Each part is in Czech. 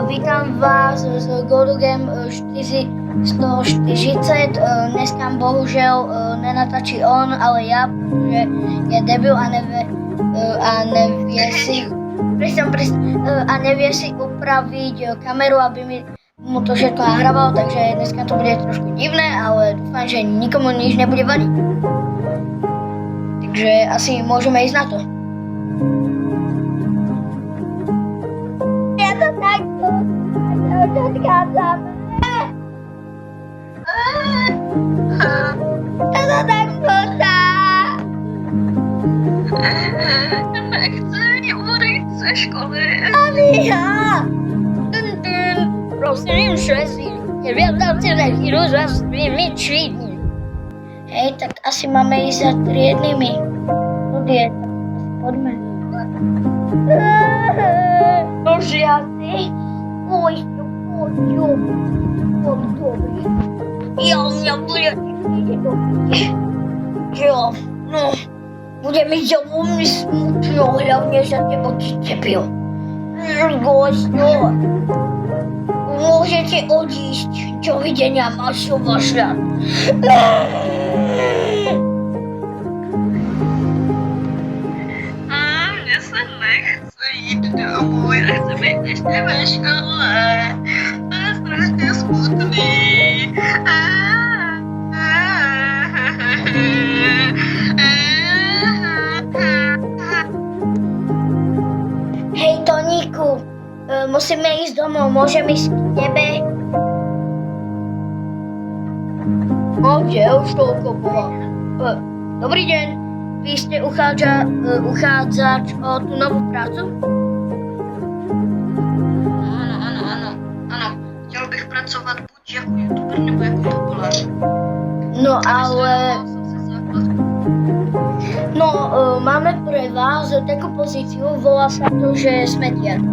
Vítam vás z Golugem 440. Dneska bohužel nenatačí on, ale ja, protože je debil a nevie si upraviť kameru, aby mu to všetko nahrával, takže dneska to bude trošku divné, ale dúfam, že nikomu nič nebude vadiť. Takže asi môžeme ísť na to. Ja to takto odchádzam. Ja to takto Nechci odejít ze školy. Ani ja. Prosím, šlezi. Nevěděl si nechýru za svými třídní. Hej, tak asi máme ísť za triednymi. Tudy, poďme. Nože asi. Oj, dobrý. Jo, mňa bude jo, no. Bude mi veľmi smutno, hlavne za teba Cipio. Gosto. Môžete odísť. Dovidenia, Mašo, váš rád. Mně se nechce jít domů, já chci být ještě ve škole. To je strašně smutný. Hej, Toníku, musíme ísť domov, môžem ísť k tebe? No, kde už toľko bola? Dobrý deň, vy ste uchádzač o tú novú prácu? Ano. Chtěl bych pracovat buď jako youtuber nebo jako populář. No, ale... No, máme pre vás takú pozíciu, volá sa to, že smetiar.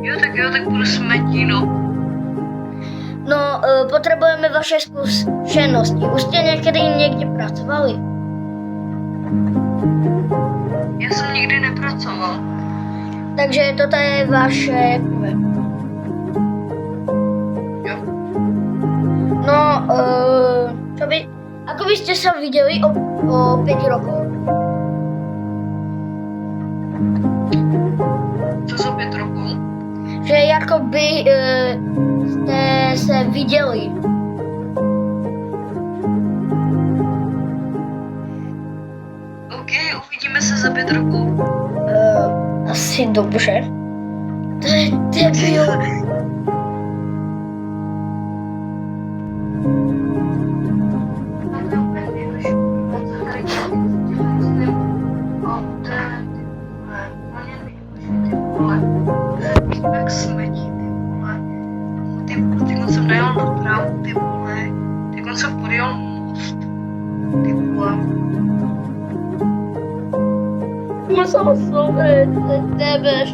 Jo, tak budu smetí, no. No, potrebujeme vaše skúsenosti. Už ste niekedy niekde pracovali? Já jsem nikdy nepracoval. Takže toto je vaše prvé. Jo. No, ako by ste sa videli o 5 rokov? Co za 5 rokov? Že ako by ste sa videli. OK, uvidíme se za 5 rokov. Asi dobře. To je debil. Jak smetí, ty vole. Teď jsem najel na trávu, ty vole. Teď jsem podjel most. Ty vole. Musel som tebe.